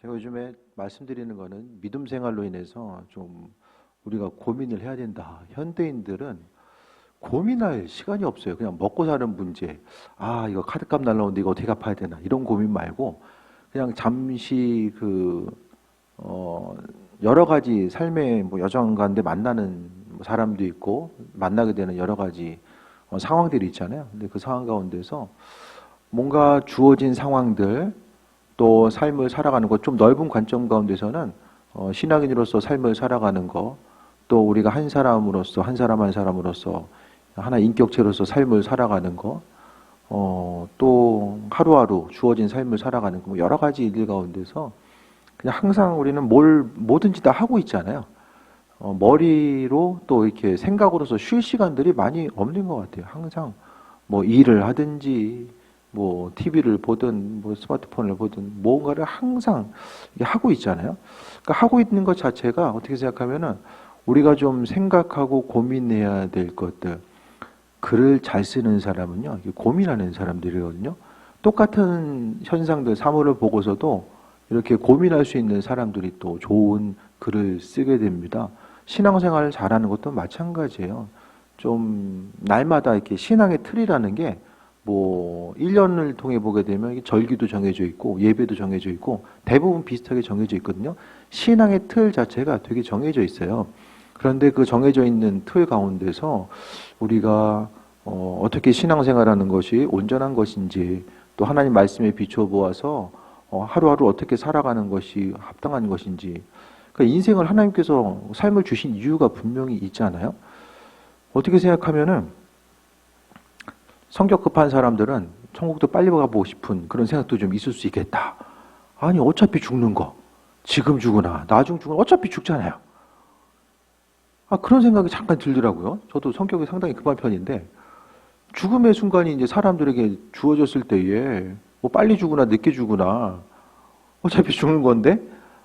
제가 요즘에 말씀드리는 거는 믿음 생활로 인해서 좀 우리가 고민을 해야 된다. 현대인들은 고민할 시간이 없어요. 그냥 먹고 사는 문제. 아, 이거 카드값 날라오는데 이거 어떻게 갚아야 되나. 이런 고민 말고 그냥 잠시 어, 여러 가지 삶의 뭐 여정 가운데 만나는 뭐 사람도 있고 만나게 되는 여러 가지 상황들이 있잖아요. 근데 그 상황 가운데서 뭔가 주어진 상황들 또 삶을 살아가는 것, 좀 넓은 관점 가운데서는 신앙인으로서 삶을 살아가는 것, 또 우리가 한 사람으로서 한 사람 한 사람으로서 하나 인격체로서 삶을 살아가는 것, 또 하루하루 주어진 삶을 살아가는 것, 뭐 여러 가지 일들 가운데서 그냥 항상 우리는 뭐든지 다 하고 있잖아요. 머리로 또 이렇게 생각으로서 쉴 시간들이 많이 없는 것 같아요. 항상 뭐 일을 하든지 뭐 TV를 보든 뭐 스마트폰을 보든 뭔가를 항상 하고 있잖아요. 그러니까 하고 있는 것 자체가 어떻게 생각하면은 우리가 좀 생각하고 고민해야 될 것들. 글을 잘 쓰는 사람은요, 이게 고민하는 사람들이거든요. 똑같은 현상들, 사물을 보고서도 이렇게 고민할 수 있는 사람들이 또 좋은 글을 쓰게 됩니다. 신앙생활을 잘하는 것도 마찬가지예요. 좀 날마다 이렇게 신앙의 틀이라는 게 뭐 1년을 통해 보게 되면 이게 절기도 정해져 있고 예배도 정해져 있고 대부분 비슷하게 정해져 있거든요. 신앙의 틀 자체가 되게 정해져 있어요. 그런데 그 정해져 있는 틀 가운데서 우리가 어떻게 신앙생활하는 것이 온전한 것인지 또 하나님 말씀에 비춰보아서 하루하루 어떻게 살아가는 것이 합당한 것인지 그러니까 인생을 하나님께서 삶을 주신 이유가 분명히 있잖아요. 어떻게 생각하면은 성격 급한 사람들은 천국도 빨리 가보고 싶은 그런 생각도 좀 있을 수 있겠다. 아니 어차피 죽는 거 지금 죽으나 나중 죽으나 어차피 죽잖아요. 아 그런 생각이 잠깐 들더라고요. 저도 성격이 상당히 급한 편인데 죽음의 순간이 이제 사람들에게 주어졌을 때에 뭐 빨리 죽으나 늦게 죽으나 어차피 죽는 건데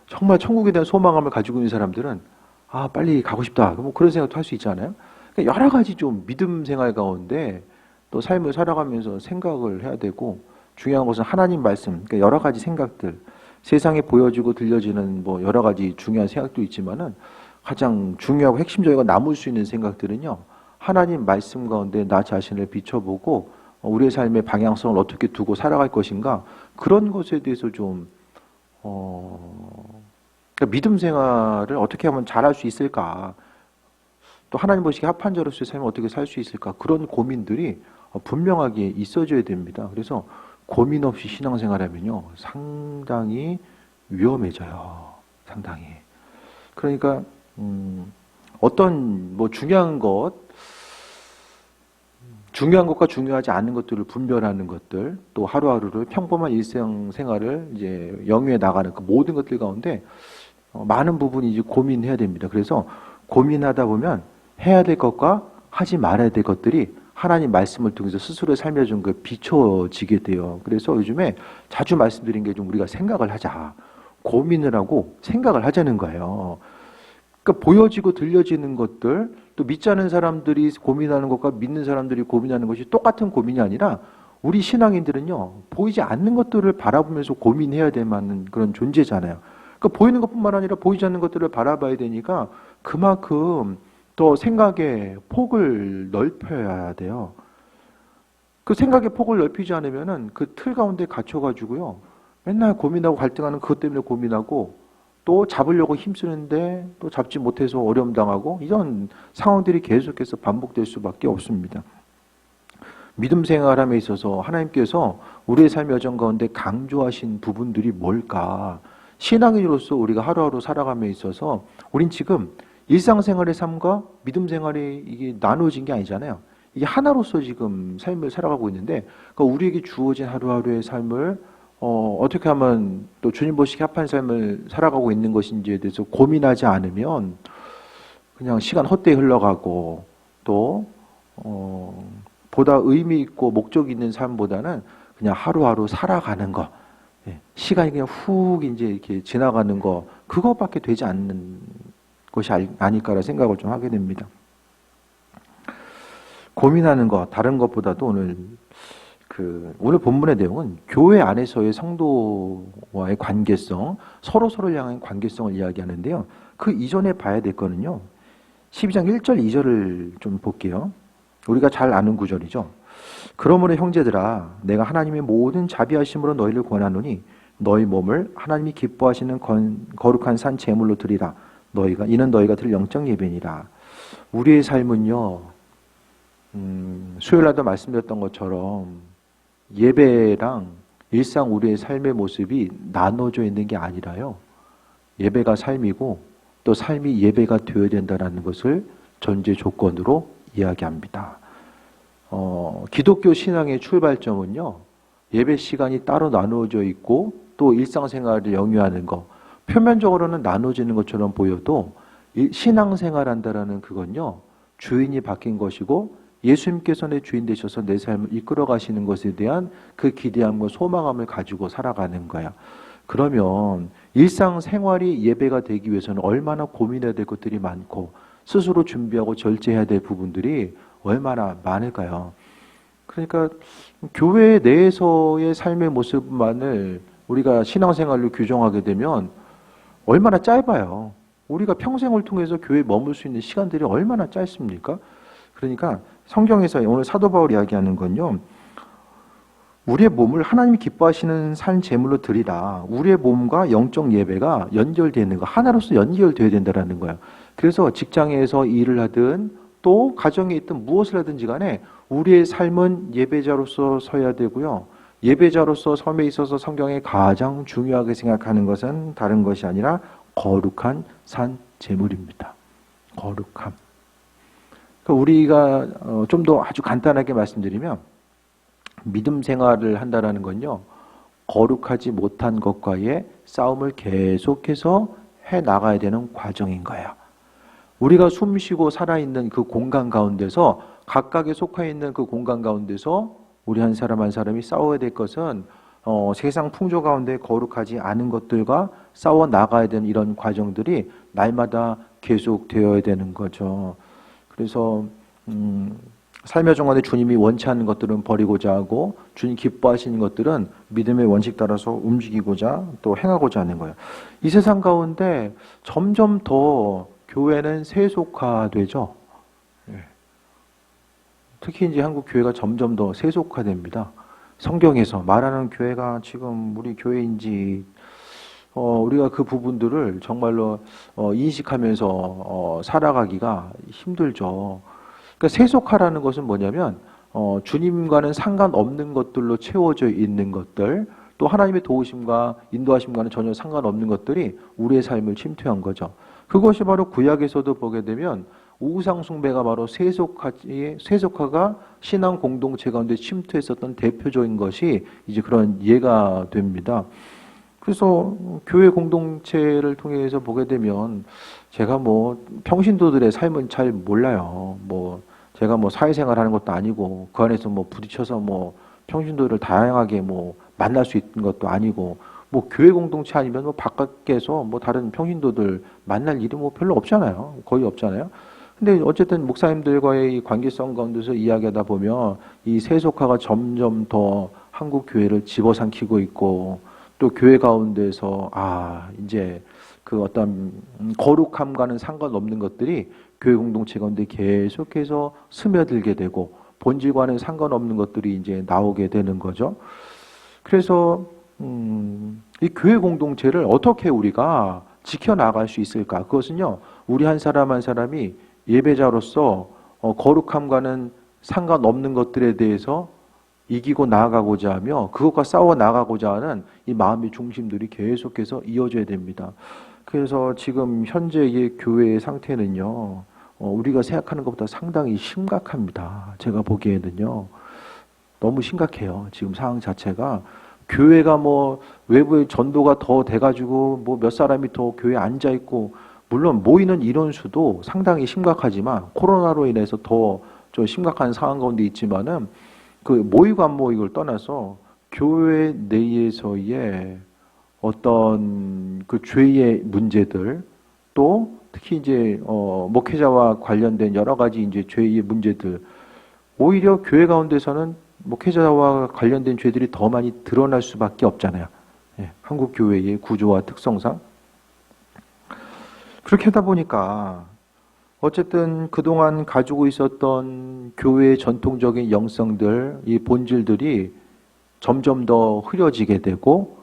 정말 천국에 대한 소망감을 가지고 있는 사람들은 아 빨리 가고 싶다. 뭐 그런 생각도 할 수 있잖아요. 그러니까 여러 가지 좀 믿음 생활 가운데 또 삶을 살아가면서 생각을 해야 되고 중요한 것은 하나님 말씀, 그러니까 여러 가지 생각들, 세상에 보여지고 들려지는 뭐 여러 가지 중요한 생각도 있지만은 가장 중요하고 핵심적이고 남을 수 있는 생각들은요. 하나님 말씀 가운데 나 자신을 비춰보고 우리의 삶의 방향성을 어떻게 두고 살아갈 것인가 그런 것에 대해서 좀 그러니까 믿음 생활을 어떻게 하면 잘할 수 있을까 또 하나님 보시기에 합한 자로서의 삶을 어떻게 살 수 있을까 그런 고민들이 분명하게 있어져야 됩니다. 그래서 고민 없이 신앙생활하면요 상당히 위험해져요. 상당히. 그러니까 어떤 뭐 중요한 것과 중요하지 않은 것들을 분별하는 것들, 또 하루하루를 평범한 일상생활을 이제 영위해 나가는 그 모든 것들 가운데 많은 부분이 이제 고민해야 됩니다. 그래서 고민하다 보면 해야 될 것과 하지 말아야 될 것들이 하나님 말씀을 통해서 스스로의 삶에 좀 비춰지게 돼요. 그래서 요즘에 자주 말씀드린 게 좀 우리가 생각을 하자. 고민을 하고 생각을 하자는 거예요. 그러니까 보여지고 들려지는 것들, 또 믿지 않은 사람들이 고민하는 것과 믿는 사람들이 고민하는 것이 똑같은 고민이 아니라 우리 신앙인들은요, 보이지 않는 것들을 바라보면서 고민해야 될 만한 그런 존재잖아요. 그러니까 보이는 것뿐만 아니라 보이지 않는 것들을 바라봐야 되니까 그만큼 더 생각의 폭을 넓혀야 돼요. 그 생각의 폭을 넓히지 않으면은 그 틀 가운데 갇혀가지고요, 맨날 고민하고 갈등하는 그것 때문에 고민하고 또 잡으려고 힘쓰는데 또 잡지 못해서 어려움 당하고 이런 상황들이 계속해서 반복될 수밖에 없습니다. 믿음 생활함에 있어서 하나님께서 우리의 삶의 여정 가운데 강조하신 부분들이 뭘까? 신앙인으로서 우리가 하루하루 살아감에 있어서 우린 지금 일상생활의 삶과 믿음 생활이 이게 나눠진 게 아니잖아요. 이게 하나로서 지금 삶을 살아가고 있는데 그러니까 우리에게 주어진 하루하루의 삶을 어떻게 하면 또 주님 보시기에 합한 삶을 살아가고 있는 것인지에 대해서 고민하지 않으면 그냥 시간 헛되이 흘러가고 또 보다 의미 있고 목적 있는 삶보다는 그냥 하루하루 살아가는 거, 시간이 그냥 훅 이제 이렇게 지나가는 거 그것밖에 되지 않는 것이 아닐까라 생각을 좀 하게 됩니다. 고민하는 것 다른 것보다도 오늘 오늘 본문의 내용은 교회 안에서의 성도와의 관계성, 서로서로를 향한 관계성을 이야기하는데요. 그 이전에 봐야 될 거는요. 12장 1절, 2절을 좀 볼게요. 우리가 잘 아는 구절이죠. 그러므로 형제들아, 내가 하나님의 모든 자비하심으로 너희를 권하노니 너희 몸을 하나님이 기뻐하시는 거룩한 산 제물로 드리라. 이는 너희가 드릴 영적 예배니라. 우리의 삶은요, 수요일날도 말씀드렸던 것처럼 예배랑 일상 우리의 삶의 모습이 나눠져 있는 게 아니라요. 예배가 삶이고 또 삶이 예배가 되어야 된다는 것을 전제 조건으로 이야기합니다. 기독교 신앙의 출발점은요. 예배 시간이 따로 나누어져 있고 또 일상생활을 영위하는 것. 표면적으로는 나눠지는 것처럼 보여도 신앙생활 한다라는 그건요. 주인이 바뀐 것이고 예수님께서 내 주인 되셔서 내 삶을 이끌어 가시는 것에 대한 그 기대함과 소망함을 가지고 살아가는 거야. 그러면 일상생활이 예배가 되기 위해서는 얼마나 고민해야 될 것들이 많고 스스로 준비하고 절제해야 될 부분들이 얼마나 많을까요? 그러니까 교회 내에서의 삶의 모습만을 우리가 신앙생활로 규정하게 되면 얼마나 짧아요. 우리가 평생을 통해서 교회에 머물 수 있는 시간들이 얼마나 짧습니까? 그러니까 성경에서 오늘 사도 바울이 이야기하는 건요. 우리의 몸을 하나님이 기뻐하시는 산 제물로 드리라. 우리의 몸과 영적 예배가 연결되는 거, 하나로서 연결되어야 된다는 거예요. 그래서 직장에서 일을 하든 또 가정에 있든 무엇을 하든지 간에 우리의 삶은 예배자로서 서야 되고요. 예배자로서 섬에 있어서 성경에 가장 중요하게 생각하는 것은 다른 것이 아니라 거룩한 산 제물입니다. 거룩함. 우리가 좀 더 아주 간단하게 말씀드리면 믿음 생활을 한다라는 건요. 거룩하지 못한 것과의 싸움을 계속해서 해 나가야 되는 과정인 거예요. 우리가 숨쉬고 살아있는 그 공간 가운데서 각각에 속해 있는 그 공간 가운데서 우리 한 사람 한 사람이 싸워야 될 것은 세상 풍조 가운데 거룩하지 않은 것들과 싸워 나가야 되는 이런 과정들이 날마다 계속되어야 되는 거죠. 그래서 삶의 중간에 주님이 원치 않는 것들은 버리고자 하고 주님 기뻐하시는 것들은 믿음의 원칙 따라서 움직이고자 또 행하고자 하는 거예요. 이 세상 가운데 점점 더 교회는 세속화되죠. 특히 이제 한국 교회가 점점 더 세속화됩니다. 성경에서 말하는 교회가 지금 우리 교회인지 우리가 그 부분들을 정말로 인식하면서 살아가기가 힘들죠. 그러니까 세속화라는 것은 뭐냐면 주님과는 상관없는 것들로 채워져 있는 것들, 또 하나님의 도우심과 인도하심과는 전혀 상관없는 것들이 우리의 삶을 침투한 거죠. 그것이 바로 구약에서도 보게 되면 우상 숭배가 바로 세속화가 신앙 공동체 가운데 침투했었던 대표적인 것이 이제 그런 예가 됩니다. 그래서 교회 공동체를 통해서 보게 되면 제가 평신도들의 삶은 잘 몰라요. 제가 사회생활 하는 것도 아니고 그 안에서 부딪혀서 평신도를 다양하게 만날 수 있는 것도 아니고 교회 공동체 아니면 바깥에서 다른 평신도들 만날 일이 별로 없잖아요. 거의 없잖아요. 근데 어쨌든 목사님들과의 이 관계성 가운데서 이야기하다 보면 이 세속화가 점점 더 한국 교회를 집어삼키고 있고 또 교회 가운데서 이제 그 어떤 거룩함과는 상관없는 것들이 교회 공동체 가운데 계속해서 스며들게 되고 본질과는 상관없는 것들이 이제 나오게 되는 거죠. 그래서 이 교회 공동체를 어떻게 우리가 지켜나갈 수 있을까? 그것은요, 우리 한 사람 한 사람이 예배자로서 거룩함과는 상관없는 것들에 대해서 이기고 나아가고자 하며 그것과 싸워 나가고자 하는 이 마음의 중심들이 계속해서 이어져야 됩니다. 그래서 지금 현재의 교회의 상태는요, 우리가 생각하는 것보다 상당히 심각합니다. 제가 보기에는요, 너무 심각해요. 지금 상황 자체가. 교회가 외부의 전도가 더 돼가지고 몇 사람이 더 교회에 앉아있고, 물론 모이는 인원수도 상당히 심각하지만 코로나로 인해서 더 좀 심각한 상황 가운데 있지만은 그 모이고 안 모이고를 떠나서 교회 내에서의 어떤 그 죄의 문제들, 또 특히 이제 목회자와 관련된 여러 가지 이제 죄의 문제들, 오히려 교회 가운데서는 목회자와 관련된 죄들이 더 많이 드러날 수밖에 없잖아요. 예, 한국 교회의 구조와 특성상. 그렇게 하다 보니까 어쨌든 그동안 가지고 있었던 교회의 전통적인 영성들, 이 본질들이 점점 더 흐려지게 되고,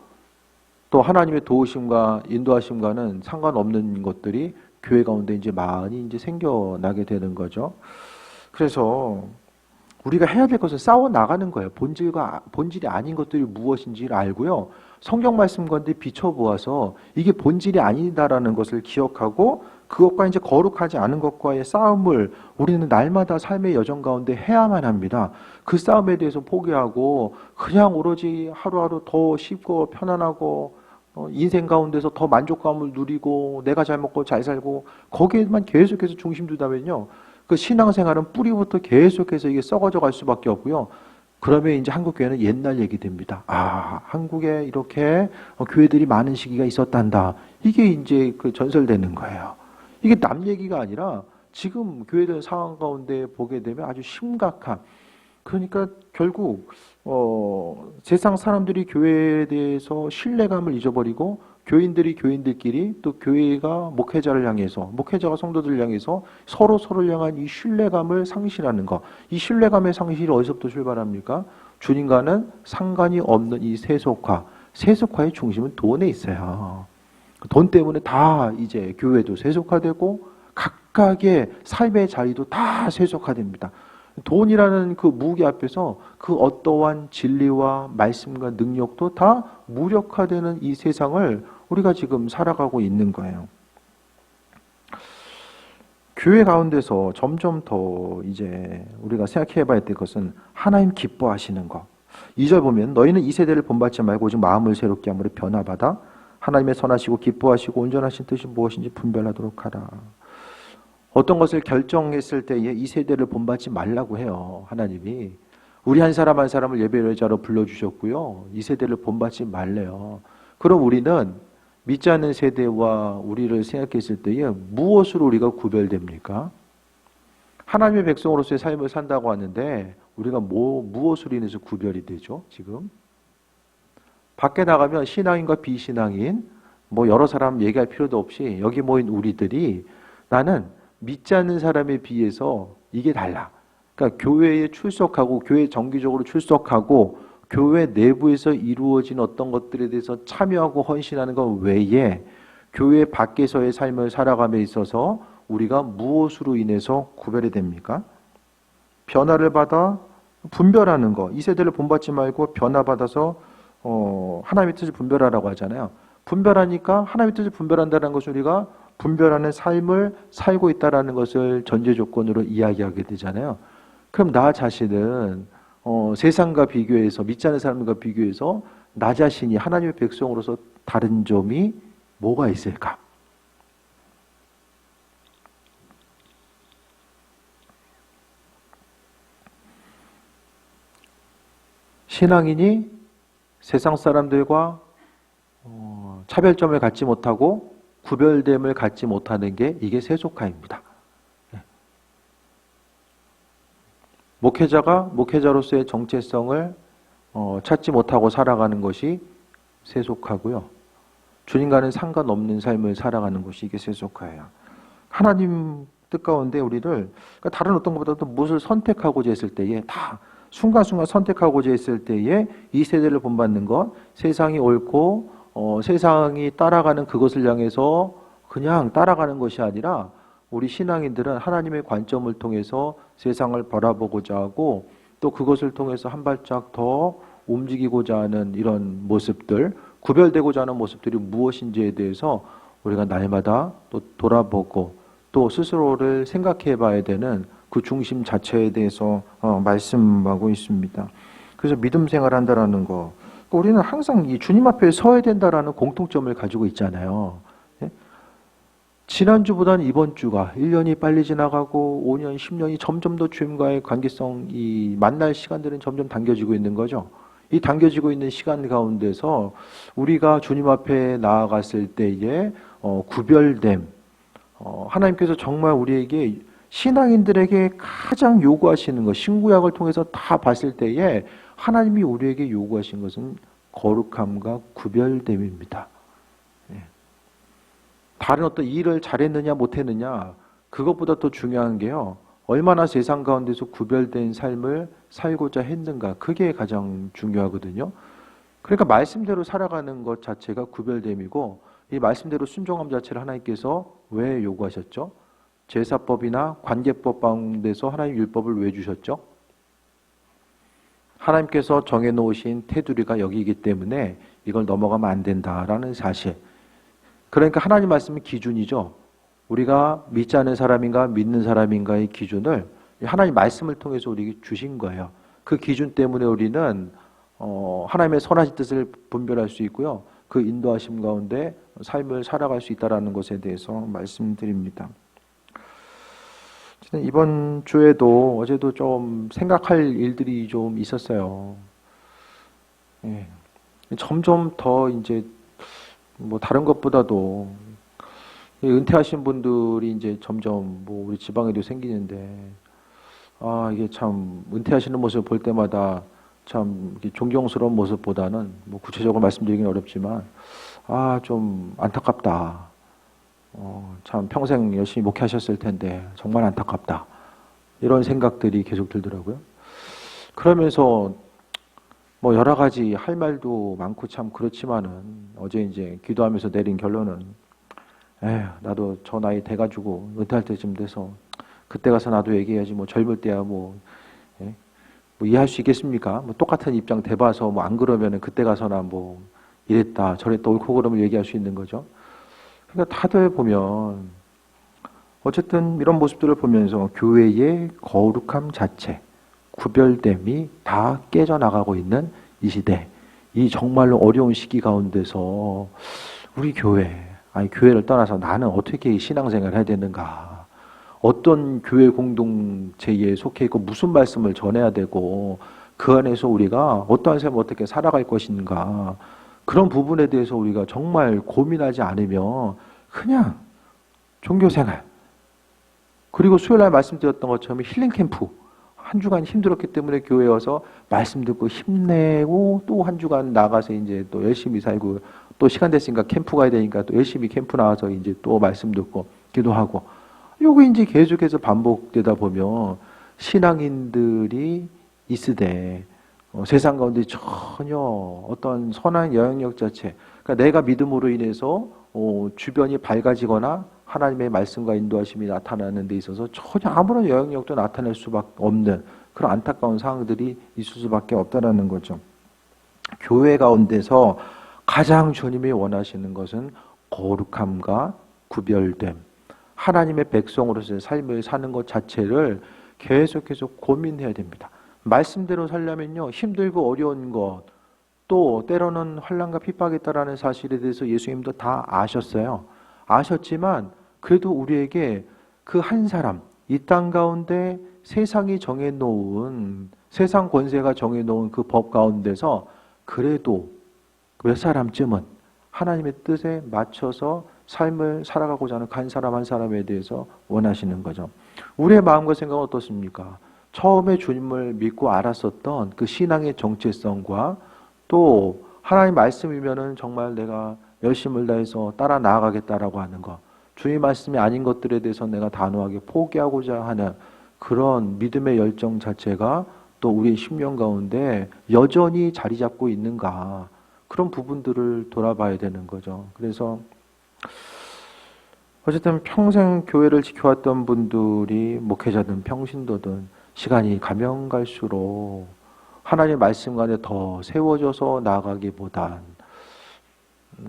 또 하나님의 도우심과 인도하심과는 상관없는 것들이 교회 가운데 이제 많이 이제 생겨나게 되는 거죠. 그래서 우리가 해야 될 것은 싸워 나가는 거예요. 본질이 아닌 것들이 무엇인지를 알고요. 성경 말씀 가운데 비춰보아서 이게 본질이 아니다라는 것을 기억하고, 그것과 이제 거룩하지 않은 것과의 싸움을 우리는 날마다 삶의 여정 가운데 해야만 합니다. 그 싸움에 대해서 포기하고 그냥 오로지 하루하루 더 쉽고 편안하고 인생 가운데서 더 만족감을 누리고 내가 잘 먹고 잘 살고 거기에만 계속해서 중심 두다면요, 그 신앙생활은 뿌리부터 계속해서 이게 썩어져 갈 수밖에 없고요. 그러면 이제 한국 교회는 옛날 얘기 됩니다. 아, 한국에 이렇게 교회들이 많은 시기가 있었단다. 이게 이제 그 전설되는 거예요. 이게 남 얘기가 아니라 지금 교회들 상황 가운데 보게 되면 아주 심각한, 그러니까 결국 세상 사람들이 교회에 대해서 신뢰감을 잊어버리고 교인들이 교인들끼리, 또 교회가 목회자를 향해서, 목회자가 성도들을 향해서 서로를 향한 이 신뢰감을 상실하는 것. 이 신뢰감의 상실이 어디서부터 출발합니까? 주님과는 상관이 없는 이 세속화. 세속화의 중심은 돈에 있어요. 돈 때문에 다 이제 교회도 세속화되고 각각의 삶의 자리도 다 세속화됩니다. 돈이라는 그 무기 앞에서 그 어떠한 진리와 말씀과 능력도 다 무력화되는 이 세상을 우리가 지금 살아가고 있는 거예요. 교회 가운데서 점점 더 이제 우리가 생각해 봐야 될 것은 하나님 기뻐하시는 것. 2절 보면 너희는 이 세대를 본받지 말고 오직 마음을 새롭게 함으로 변화받아 하나님의 선하시고 기뻐하시고 온전하신 뜻이 무엇인지 분별하도록 하라. 어떤 것을 결정했을 때에 이 세대를 본받지 말라고 해요. 하나님이 우리 한 사람 한 사람을 예배자로 불러주셨고요, 이 세대를 본받지 말래요. 그럼 우리는 믿지 않는 세대와 우리를 생각했을 때에 무엇으로 우리가 구별됩니까? 하나님의 백성으로서의 삶을 산다고 하는데 우리가 무엇으로 인해서 구별이 되죠? 지금 밖에 나가면 신앙인과 비신앙인 여러 사람 얘기할 필요도 없이 여기 모인 우리들이 나는 믿지 않는 사람에 비해서 이게 달라. 그러니까 교회에 출석하고 교회에 정기적으로 출석하고 교회 내부에서 이루어진 어떤 것들에 대해서 참여하고 헌신하는 것 외에 교회 밖에서의 삶을 살아감에 있어서 우리가 무엇으로 인해서 구별이 됩니까? 변화를 받아 분별하는 것. 이 세대를 본받지 말고 변화받아서 하나님의 뜻을 분별하라고 하잖아요. 분별하니까 하나님의 뜻을 분별한다는 것을 우리가 분별하는 삶을 살고 있다는 것을 전제 조건으로 이야기하게 되잖아요. 그럼 나 자신은 세상과 비교해서, 믿지 않는 사람과 비교해서 나 자신이 하나님의 백성으로서 다른 점이 뭐가 있을까? 신앙인이 세상 사람들과 차별점을 갖지 못하고 구별됨을 갖지 못하는 게 이게 세속화입니다. 목회자가 목회자로서의 정체성을 찾지 못하고 살아가는 것이 세속화고요. 주님과는 상관없는 삶을 살아가는 것이 이게 세속화예요. 하나님 뜻 가운데 우리를, 그러니까 다른 어떤 것보다도 무엇을 선택하고자 했을 때에 다 순간순간 선택하고자 했을 때에 이 세대를 본받는 것, 세상이 옳고 세상이 따라가는 그것을 향해서 그냥 따라가는 것이 아니라 우리 신앙인들은 하나님의 관점을 통해서 세상을 바라보고자 하고 또 그것을 통해서 한 발짝 더 움직이고자 하는 이런 모습들, 구별되고자 하는 모습들이 무엇인지에 대해서 우리가 날마다 또 돌아보고 또 스스로를 생각해 봐야 되는 그 중심 자체에 대해서 말씀하고 있습니다. 그래서 믿음 생활을 한다는 거, 우리는 항상 이 주님 앞에 서야 된다라는 공통점을 가지고 있잖아요. 지난주보다는 이번 주가 1년이 빨리 지나가고 5년, 10년이 점점 더 주님과의 관계성이 만날 시간들은 점점 당겨지고 있는 거죠. 이 당겨지고 있는 시간 가운데서 우리가 주님 앞에 나아갔을 때에 구별됨, 하나님께서 정말 우리에게 신앙인들에게 가장 요구하시는 것, 신구약을 통해서 다 봤을 때에 하나님이 우리에게 요구하신 것은 거룩함과 구별됨입니다. 예. 다른 어떤 일을 잘했느냐 못했느냐 그것보다 더 중요한 게요. 얼마나 세상 가운데서 구별된 삶을 살고자 했는가 그게 가장 중요하거든요. 그러니까 말씀대로 살아가는 것 자체가 구별됨이고 이 말씀대로 순종함 자체를 하나님께서 왜 요구하셨죠? 제사법이나 관계법 가운데서 하나님 율법을 왜 주셨죠? 하나님께서 정해놓으신 테두리가 여기이기 때문에 이걸 넘어가면 안 된다라는 사실. 그러니까 하나님 말씀은 기준이죠. 우리가 믿지 않는 사람인가 믿는 사람인가의 기준을 하나님 말씀을 통해서 우리에게 주신 거예요. 그 기준 때문에 우리는 하나님의 선하신 뜻을 분별할 수 있고요. 그 인도하심 가운데 삶을 살아갈 수 있다는 것에 대해서 말씀드립니다. 이번 주에도 어제도 좀 생각할 일들이 좀 있었어요. 예. 점점 더 이제 뭐 다른 것보다도 은퇴하신 분들이 이제 점점 뭐 우리 지방에도 생기는데 이게 참 은퇴하시는 모습을 볼 때마다 참 존경스러운 모습보다는 뭐 구체적으로 말씀드리긴 어렵지만 좀 안타깝다. 참 평생 열심히 목회하셨을 텐데 정말 안타깝다. 이런 생각들이 계속 들더라고요. 그러면서 뭐 여러 가지 할 말도 많고 참 그렇지만은 어제 이제 기도하면서 내린 결론은 나도 저 나이 돼가지고 은퇴할 때쯤 돼서 그때 가서 나도 얘기해야지 뭐 젊을 때야 뭐 이해할 수 있겠습니까? 뭐 똑같은 입장 돼봐서 뭐 안 그러면은 그때 가서나 뭐 이랬다 저랬다 옳고 그름을 얘기할 수 있는 거죠. 그러니까 다들 보면 어쨌든 이런 모습들을 보면서 교회의 거룩함 자체, 구별됨이 다 깨져나가고 있는 이 시대, 이 정말로 어려운 시기 가운데서 우리 교회를 떠나서 나는 어떻게 신앙생활을 해야 되는가, 어떤 교회 공동체에 속해 있고 무슨 말씀을 전해야 되고 그 안에서 우리가 어떠한 삶을 어떻게 살아갈 것인가, 그런 부분에 대해서 우리가 정말 고민하지 않으면 그냥 종교생활, 그리고 수요일날 말씀드렸던 것처럼 힐링캠프, 한 주간 힘들었기 때문에 교회에 와서 말씀 듣고 힘내고 또 한 주간 나가서 이제 또 열심히 살고 또 시간 됐으니까 캠프 가야 되니까 또 열심히 캠프 나와서 이제 또 말씀 듣고 기도하고, 요거 이제 계속해서 반복되다 보면 신앙인들이 이 시대에 세상 가운데 전혀 어떤 선한 영향력 자체, 그러니까 내가 믿음으로 인해서 주변이 밝아지거나 하나님의 말씀과 인도하심이 나타나는 데 있어서 전혀 아무런 영향력도 나타낼 수밖에 없는 그런 안타까운 상황들이 있을 수밖에 없다는 거죠. 교회 가운데서 가장 주님이 원하시는 것은 거룩함과 구별됨, 하나님의 백성으로서의 삶을 사는 것 자체를 계속해서 고민해야 됩니다. 말씀대로 살려면요, 힘들고 어려운 것, 또 때로는 환난과 핍박이 있다라는 사실에 대해서 예수님도 다 아셨어요. 아셨지만 그래도 우리에게 그 한 사람, 이 땅 가운데 세상이 정해놓은, 세상 권세가 정해놓은 그 법 가운데서 그래도 몇 사람쯤은 하나님의 뜻에 맞춰서 삶을 살아가고자 하는 한 사람 한 사람에 대해서 원하시는 거죠. 우리의 마음과 생각은 어떻습니까? 처음에 주님을 믿고 알았었던 그 신앙의 정체성과 또 하나님 말씀이면은 정말 내가 열심을 다해서 따라 나아가겠다라고 하는 것, 주님 말씀이 아닌 것들에 대해서 내가 단호하게 포기하고자 하는 그런 믿음의 열정 자체가 또 우리의 심령 가운데 여전히 자리 잡고 있는가, 그런 부분들을 돌아봐야 되는 거죠. 그래서 어쨌든 평생 교회를 지켜왔던 분들이 목회자든 평신도든 시간이 가면 갈수록 하나님의 말씀 간에 더 세워져서 나아가기보단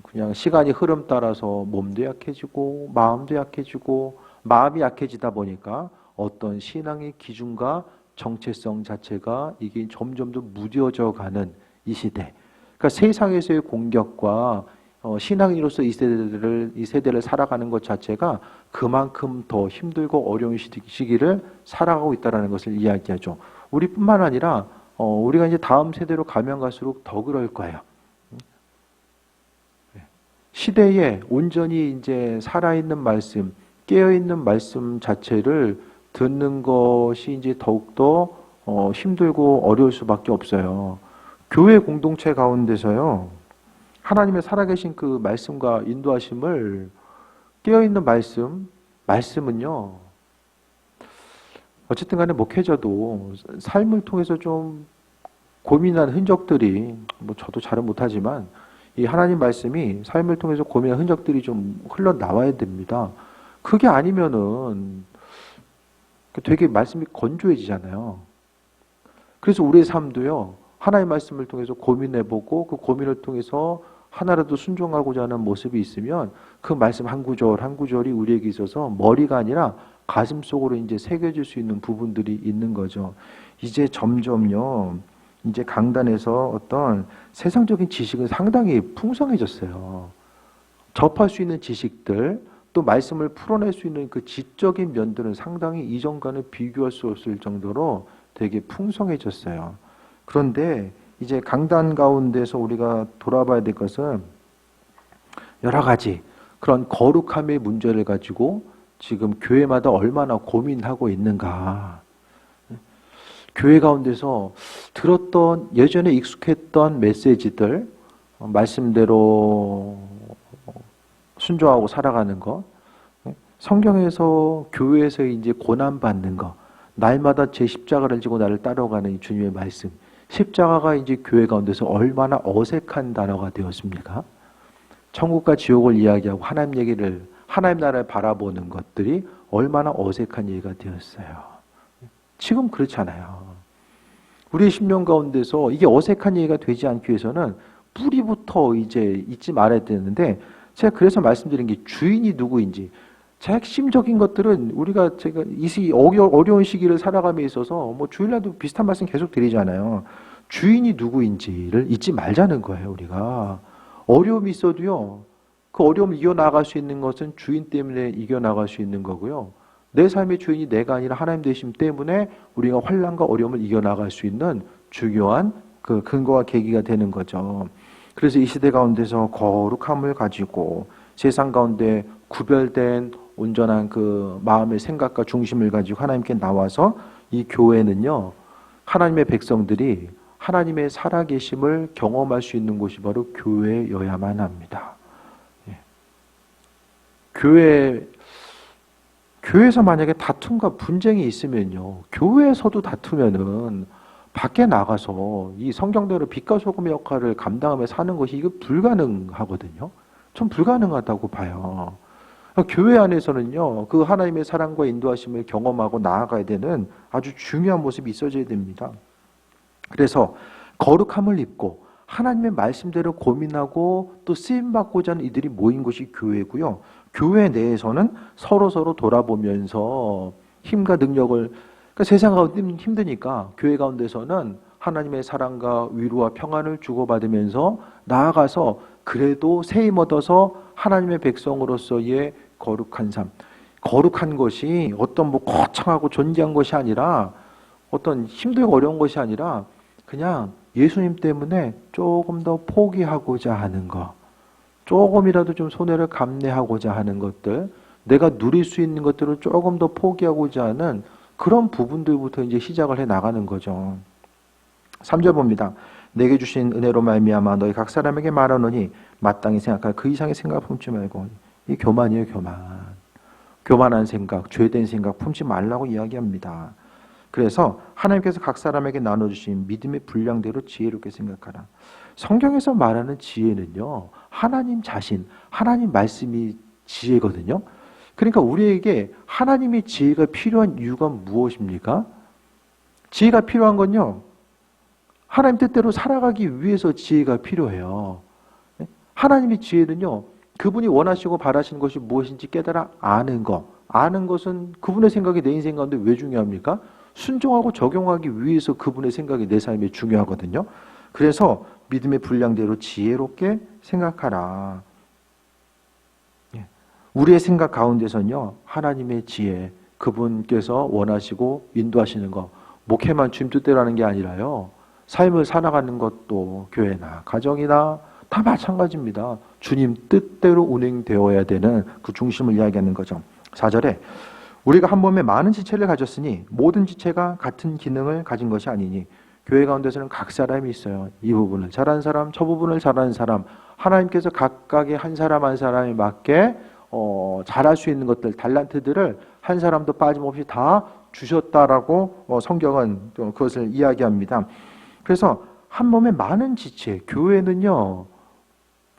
그냥 시간이 흐름 따라서 몸도 약해지고 마음도 약해지고, 마음이 약해지다 보니까 어떤 신앙의 기준과 정체성 자체가 이게 점점 더 무뎌져 가는 이 시대. 그러니까 세상에서의 공격과 신앙인으로서 이 세대를 살아가는 것 자체가 그만큼 더 힘들고 어려운 시기를 살아가고 있다는 것을 이야기하죠. 우리뿐만 아니라 우리가 이제 다음 세대로 가면 갈수록 더 그럴 거예요. 시대에 온전히 이제 살아있는 말씀, 깨어있는 말씀 자체를 듣는 것이 이제 더욱더 힘들고 어려울 수밖에 없어요. 교회 공동체 가운데서요, 하나님의 살아계신 그 말씀과 인도하심을 깨어있는 말씀은요, 어쨌든 간에 목회자도 삶을 통해서 좀 고민한 흔적들이, 뭐 저도 잘은 못하지만, 이 하나님 말씀이 삶을 통해서 고민한 흔적들이 좀 흘러나와야 됩니다. 그게 아니면은 되게 말씀이 건조해지잖아요. 그래서 우리의 삶도요, 하나님의 말씀을 통해서 고민해보고 그 고민을 통해서 하나라도 순종하고자 하는 모습이 있으면 그 말씀 한 구절 한 구절이 우리에게 있어서 머리가 아니라 가슴 속으로 이제 새겨질 수 있는 부분들이 있는 거죠. 이제 점점요, 이제 강단에서 어떤 세상적인 지식은 상당히 풍성해졌어요. 접할 수 있는 지식들, 또 말씀을 풀어낼 수 있는 그 지적인 면들은 상당히 이전과는 비교할 수 없을 정도로 되게 풍성해졌어요. 그런데 이제 강단 가운데서 우리가 돌아봐야 될 것은 여러 가지 그런 거룩함의 문제를 가지고 지금 교회마다 얼마나 고민하고 있는가. 교회 가운데서 들었던 예전에 익숙했던 메시지들, 말씀대로 순종하고 살아가는 것, 성경에서 교회에서 이제 고난받는 것, 날마다 제 십자가를 지고 나를 따라가는 이 주님의 말씀, 십자가가 이제 교회 가운데서 얼마나 어색한 단어가 되었습니까? 천국과 지옥을 이야기하고 하나님 얘기를, 하나님 나라를 바라보는 것들이 얼마나 어색한 얘기가 되었어요. 지금 그렇잖아요. 우리의 심령 가운데서 이게 어색한 얘기가 되지 않기 위해서는 뿌리부터 이제 잊지 말아야 되는데, 제가 그래서 말씀드린 게 주인이 누구인지, 제 핵심적인 것들은 제가 이 어려운 시기를 살아감에 있어서 뭐 주일날도 비슷한 말씀 계속 드리잖아요. 주인이 누구인지를 잊지 말자는 거예요. 우리가 어려움이 있어도요, 그 어려움을 이겨나갈 수 있는 것은 주인 때문에 이겨나갈 수 있는 거고요. 내 삶의 주인이 내가 아니라 하나님 되심 때문에 우리가 환난과 어려움을 이겨나갈 수 있는 중요한 그 근거와 계기가 되는 거죠. 그래서 이 시대 가운데서 거룩함을 가지고 세상 가운데 구별된 온전한 그 마음의 생각과 중심을 가지고 하나님께 나와서 이 교회는요, 하나님의 백성들이 하나님의 살아계심을 경험할 수 있는 곳이 바로 교회여야만 합니다. 교회에서 만약에 다툼과 분쟁이 있으면요, 교회에서도 다투면은 밖에 나가서 이 성경대로 빛과 소금의 역할을 감당하며 사는 것이 이거 불가능하거든요. 전 불가능하다고 봐요. 교회 안에서는요, 그 하나님의 사랑과 인도하심을 경험하고 나아가야 되는 아주 중요한 모습이 있어져야 됩니다. 그래서 거룩함을 입고 하나님의 말씀대로 고민하고 또 쓰임받고자 하는 이들이 모인 곳이 교회고요. 교회 내에서는 서로 돌아보면서 힘과 능력을, 그러니까 세상 가운데 힘드니까 교회 가운데서는 하나님의 사랑과 위로와 평안을 주고받으면서 나아가서 그래도 세임 얻어서 하나님의 백성으로서의 거룩한 삶, 거룩한 것이 어떤 뭐 거창하고 존귀한 것이 아니라, 어떤 힘들고 어려운 것이 아니라 그냥 예수님 때문에 조금 더 포기하고자 하는 것, 조금이라도 좀 손해를 감내하고자 하는 것들, 내가 누릴 수 있는 것들을 조금 더 포기하고자 하는 그런 부분들부터 이제 시작을 해 나가는 거죠. 3절 봅니다. 내게 주신 은혜로 말미암아 너희 각 사람에게 말하노니 마땅히 생각할 그 이상의 생각 품지 말고. 이 교만이에요, 교만. 교만한 생각, 죄된 생각 품지 말라고 이야기합니다. 그래서 하나님께서 각 사람에게 나눠주신 믿음의 분량대로 지혜롭게 생각하라. 성경에서 말하는 지혜는요, 하나님 자신, 하나님 말씀이 지혜거든요. 그러니까 우리에게 하나님의 지혜가 필요한 이유가 무엇입니까? 지혜가 필요한 건요, 하나님 뜻대로 살아가기 위해서 지혜가 필요해요. 하나님의 지혜는요, 그분이 원하시고 바라시는 것이 무엇인지 깨달아 아는 것. 아는 것은 그분의 생각이 내 인생 가운데 왜 중요합니까? 순종하고 적용하기 위해서 그분의 생각이 내 삶에 중요하거든요. 그래서 믿음의 분량대로 지혜롭게 생각하라. 우리의 생각 가운데서는요, 하나님의 지혜, 그분께서 원하시고 인도하시는 것, 목회만 주님 뜻대로 하는 게 아니라요, 삶을 살아가는 것도 교회나 가정이나 다 마찬가지입니다. 주님 뜻대로 운행되어야 되는 그 중심을 이야기하는 거죠. 4절에 우리가 한 몸에 많은 지체를 가졌으니 모든 지체가 같은 기능을 가진 것이 아니니 교회 가운데서는 각 사람이 있어요. 이 부분을 잘하는 사람, 저 부분을 잘하는 사람, 하나님께서 각각의 한 사람 한 사람에 맞게 잘할 수 있는 것들, 달란트들을 한 사람도 빠짐없이 다 주셨다라고 성경은 그것을 이야기합니다. 그래서 한 몸에 많은 지체, 교회는요,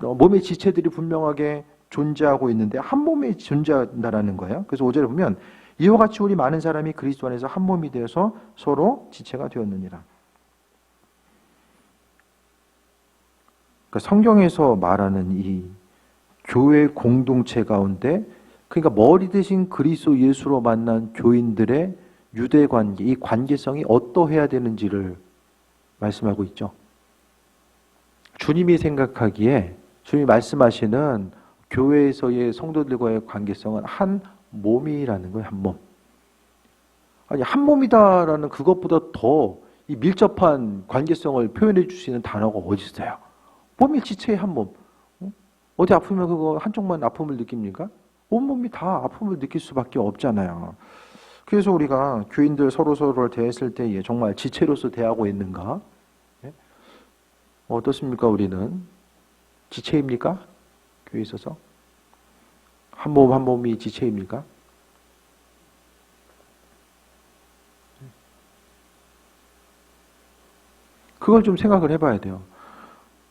몸의 지체들이 분명하게 존재하고 있는데 한 몸에 존재한다라는 거예요. 그래서 5절에 보면 이와 같이 우리 많은 사람이 그리스도 안에서 한 몸이 되어서 서로 지체가 되었느니라. 그러니까 성경에서 말하는 이 교회 공동체 가운데, 그러니까 머리 대신 그리스도 예수로 만난 교인들의 유대 관계, 이 관계성이 어떠해야 되는지를 말씀하고 있죠. 주님이 생각하기에, 주님이 말씀하시는 교회에서의 성도들과의 관계성은 한 몸이라는 거예요. 한 몸. 아니, 한 몸이다라는 그것보다 더 이 밀접한 관계성을 표현해 줄 수 있는 단어가 어디 있어요? 몸이 지체의 한 몸. 어디 아프면 그거 한쪽만 아픔을 느낍니까? 온몸이 다 아픔을 느낄 수밖에 없잖아요. 그래서 우리가 교인들 서로서로를 대했을 때에 정말 지체로서 대하고 있는가? 어떻습니까? 우리는 지체입니까? 교회에 있어서? 한 몸 한 몸이 지체입니까? 그걸 좀 생각을 해봐야 돼요.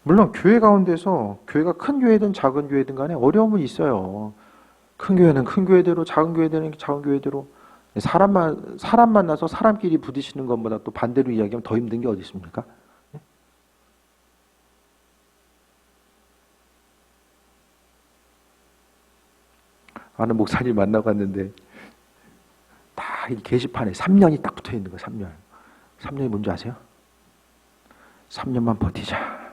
물론 교회 가운데서 교회가 큰 교회든 작은 교회든 간에 어려움은 있어요. 큰 교회는 큰 교회대로, 작은 교회는 작은 교회대로. 사람 만나서 사람끼리 부딪히는 것보다 또 반대로 이야기하면 더 힘든 게 어디 있습니까? 아는 목사님 만나고 갔는데 다 이 게시판에 3년이 딱 붙어 있는 거예요. 3년. 3년이 뭔지 아세요? 3년만 버티자.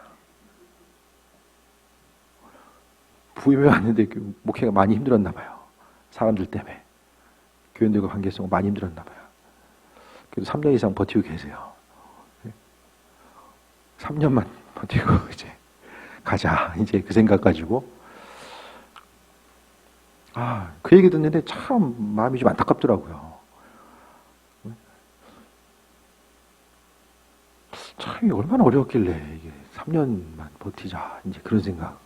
부임해 왔는데 목회가 많이 힘들었나 봐요. 사람들 때문에. 교인들과 관계성 많이 힘들었나 봐요. 그래도 3년 이상 버티고 계세요. 3년만 버티고 이제 가자. 이제 그 생각 가지고. 그 얘기 듣는데 참 마음이 좀 안타깝더라고요. 참 이게 얼마나 어려웠길래 이게 3년만 버티자. 이제 그런 생각.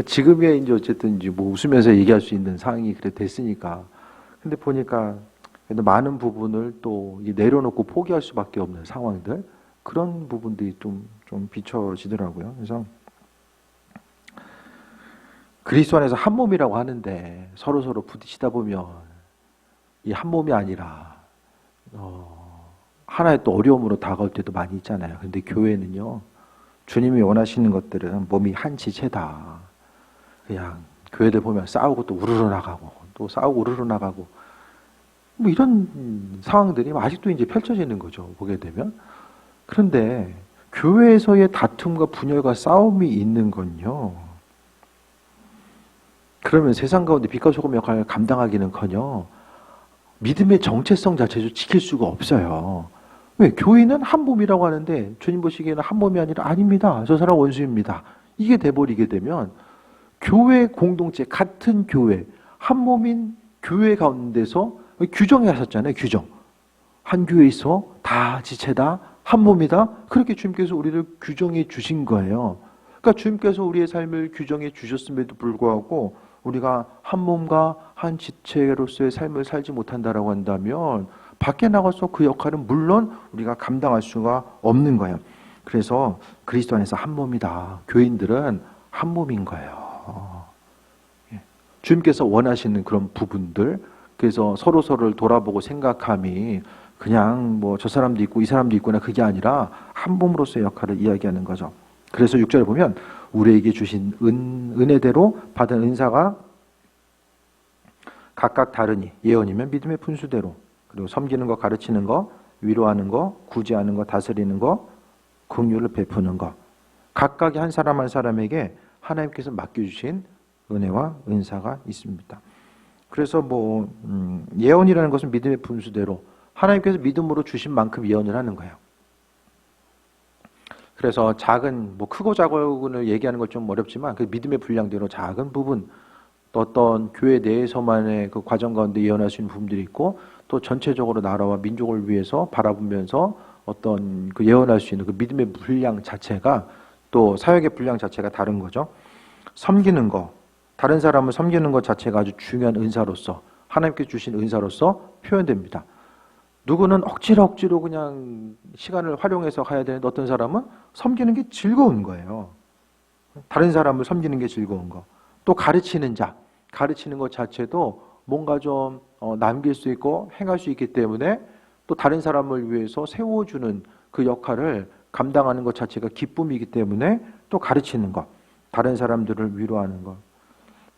지금의 이제 어쨌든 이제 뭐 웃으면서 얘기할 수 있는 상황이 그래 됐으니까. 근데 보니까 그래도 많은 부분을 또 내려놓고 포기할 수밖에 없는 상황들, 그런 부분들이 좀 비춰지더라고요. 그래서 그리스도 안에서 한 몸이라고 하는데 서로 부딪히다 보면 이 한 몸이 아니라 하나의 또 어려움으로 다가올 때도 많이 있잖아요. 근데 교회는요, 주님이 원하시는 것들은 몸이 한 지체다. 그냥 교회들 보면 싸우고 또 우르르 나가고 또 싸우고 우르르 나가고 뭐 이런 상황들이 아직도 이제 펼쳐지는 거죠. 보게 되면. 그런데 교회에서의 다툼과 분열과 싸움이 있는 건요, 그러면 세상 가운데 빛과 소금 역할을 감당하기는커녕 믿음의 정체성 자체도 지킬 수가 없어요. 왜? 교회는 한 몸이라고 하는데 주님 보시기에는 한 몸이 아니라 아닙니다. 저 사람 원수입니다. 이게 돼버리게 되면 교회 공동체, 같은 교회, 한 몸인 교회 가운데서 규정이 하셨잖아요. 규정. 한 교회에 있어 다 지체다, 한 몸이다. 그렇게 주님께서 우리를 규정해 주신 거예요. 그러니까 주님께서 우리의 삶을 규정해 주셨음에도 불구하고 우리가 한 몸과 한 지체로서의 삶을 살지 못한다라고 한다면 밖에 나가서 그 역할은 물론 우리가 감당할 수가 없는 거예요. 그래서 그리스도 안에서 한 몸이다. 교인들은 한 몸인 거예요. 주님께서 원하시는 그런 부분들, 그래서 서로를 돌아보고 생각함이 그냥 뭐 저 사람도 있고 이 사람도 있구나, 그게 아니라 한 몸으로서의 역할을 이야기하는 거죠. 그래서 6절에 보면 우리에게 주신 은혜대로 받은 은사가 각각 다르니 예언이면 믿음의 분수대로, 그리고 섬기는 거, 가르치는 거, 위로하는 거, 구제하는 거, 다스리는 거, 긍휼을 베푸는 거, 각각의 한 사람 한 사람에게 하나님께서 맡겨주신 은혜와 은사가 있습니다. 그래서 뭐 예언이라는 것은 믿음의 분수대로 하나님께서 믿음으로 주신 만큼 예언을 하는 거예요. 그래서 작은, 뭐 크고 작은을 얘기하는 건 좀 어렵지만 그 믿음의 분량대로 작은 부분, 또 어떤 교회 내에서만의 그 과정 가운데 예언할 수 있는 부분들이 있고, 또 전체적으로 나라와 민족을 위해서 바라보면서 어떤 그 예언할 수 있는 그 믿음의 분량 자체가, 또 사역의 분량 자체가 다른 거죠. 섬기는 거, 다른 사람을 섬기는 것 자체가 아주 중요한 은사로서, 하나님께 주신 은사로서 표현됩니다. 누구는 억지로 그냥 시간을 활용해서 가야 되는데, 어떤 사람은 섬기는 게 즐거운 거예요. 다른 사람을 섬기는 게 즐거운 거. 또 가르치는 자, 가르치는 것 자체도 뭔가 좀 남길 수 있고 행할 수 있기 때문에, 또 다른 사람을 위해서 세워주는 그 역할을 감당하는 것 자체가 기쁨이기 때문에 또 가르치는 것, 다른 사람들을 위로하는 것.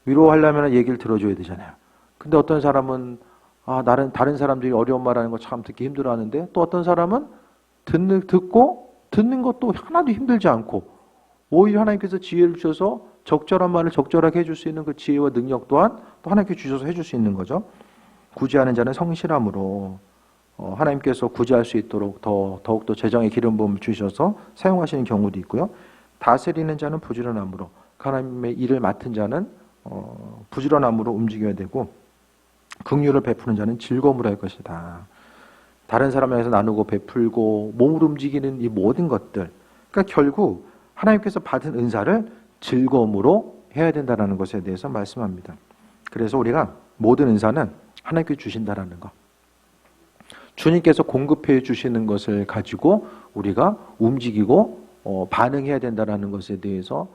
위로하려면 얘기를 들어줘야 되잖아요. 근데 어떤 사람은 다른 사람들이 어려운 말하는 거 참 듣기 힘들어하는데, 또 어떤 사람은 듣는 것도 하나도 힘들지 않고, 오히려 하나님께서 지혜를 주셔서 적절한 말을 적절하게 해줄 수 있는 그 지혜와 능력 또한 또 하나님께 주셔서 해줄 수 있는 거죠. 구제하는 자는 성실함으로 하나님께서 구제할 수 있도록 더욱더 재정의 기름 부음을 주셔서 사용하시는 경우도 있고요. 다스리는 자는 부지런함으로, 하나님의 일을 맡은 자는 부지런함으로 움직여야 되고, 긍휼을 베푸는 자는 즐거움으로 할 것이다. 다른 사람에게서 나누고 베풀고 몸으로 움직이는 이 모든 것들, 그러니까 결국 하나님께서 받은 은사를 즐거움으로 해야 된다는 것에 대해서 말씀합니다. 그래서 우리가 모든 은사는 하나님께 주신다라는 것, 주님께서 공급해 주시는 것을 가지고 우리가 움직이고 반응해야 된다는 것에 대해서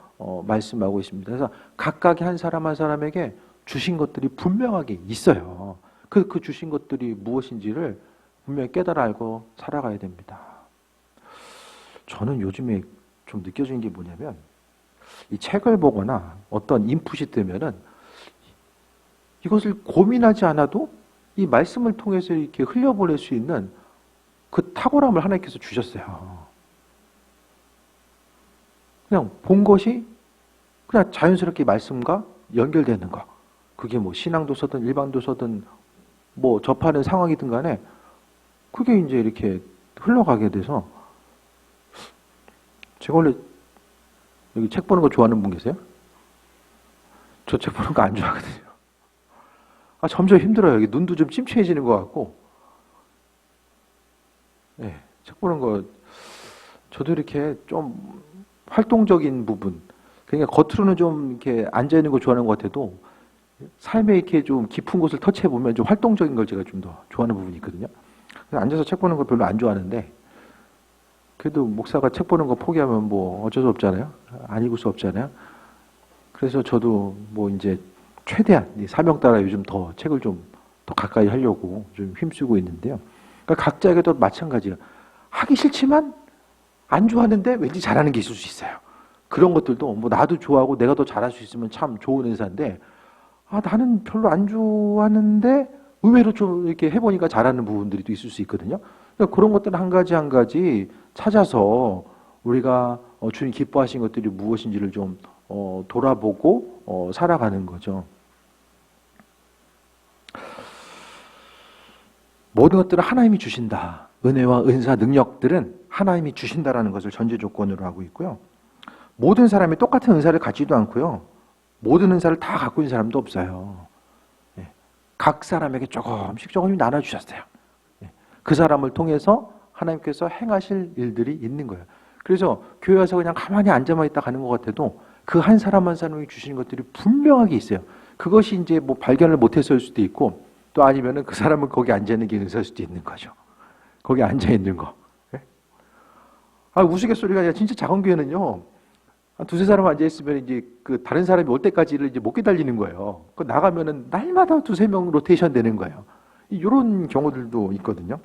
말씀하고 있습니다. 그래서 각각의 한 사람 한 사람에게 주신 것들이 분명하게 있어요. 그 주신 것들이 무엇인지를 분명히 깨달아 알고 살아가야 됩니다. 저는 요즘에 좀 느껴지는 게 뭐냐면, 이 책을 보거나 어떤 인풋이 뜨면은 이것을 고민하지 않아도 이 말씀을 통해서 이렇게 흘려보낼 수 있는 그 탁월함을 하나님께서 주셨어요. 그냥 본 것이 그냥 자연스럽게 말씀과 연결되는 거. 그게 뭐 신앙도서든 일반도서든 뭐 접하는 상황이든 간에 그게 이제 이렇게 흘러가게 돼서, 제가 원래 여기 책 보는 거 좋아하는 분 계세요? 저 책 보는 거 안 좋아하거든요. 점점 힘들어요. 여기 눈도 좀 침침해지는 것 같고. 네, 책 보는 거, 저도 이렇게 좀 활동적인 부분, 그러니까 겉으로는 좀 이렇게 앉아있는 거 좋아하는 것 같아도, 삶에 이렇게 좀 깊은 곳을 터치해보면 좀 활동적인 걸 제가 좀 더 좋아하는 부분이 있거든요. 그래서 앉아서 책 보는 거 별로 안 좋아하는데, 그래도 목사가 책 보는 거 포기하면 뭐 어쩔 수 없잖아요. 안 읽을 수 없잖아요. 그래서 저도 뭐 이제 최대한 사명 따라 요즘 더 책을 좀 더 가까이 하려고 좀 힘쓰고 있는데요. 그러니까 각자에게도 마찬가지예요. 하기 싫지만 안 좋아하는데 왠지 잘하는 게 있을 수 있어요. 그런 것들도 뭐 나도 좋아하고 내가 더 잘할 수 있으면 참 좋은 은사인데, 나는 별로 안 좋아하는데 의외로 좀 이렇게 해보니까 잘하는 부분들이 또 있을 수 있거든요. 그러니까 그런 것들 한 가지 한 가지 찾아서 우리가 주님 기뻐하신 것들이 무엇인지를 좀 돌아보고 살아가는 거죠. 모든 것들은 하나님이 주신다. 은혜와 은사, 능력들은 하나님이 주신다라는 것을 전제 조건으로 하고 있고요. 모든 사람이 똑같은 은사를 갖지도 않고요. 모든 은사를 다 갖고 있는 사람도 없어요. 각 사람에게 조금씩 나눠주셨어요. 그 사람을 통해서 하나님께서 행하실 일들이 있는 거예요. 그래서 교회 와서 그냥 가만히 앉아만 있다 가는 것 같아도 그 한 사람 한 사람이 주시는 것들이 분명하게 있어요. 그것이 이제 뭐 발견을 못했을 수도 있고, 또 아니면은 그 사람은 거기 앉아있는 게 은사일 수도 있는 거죠. 거기 앉아있는 거. 우스갯소리가 아니라 진짜 작은 교회는요, 한 두세 사람 앉아있으면 이제 그 다른 사람이 올 때까지를 이제 못 기다리는 거예요. 그 나가면은 날마다 두세 명 로테이션 되는 거예요. 이런 경우들도 있거든요.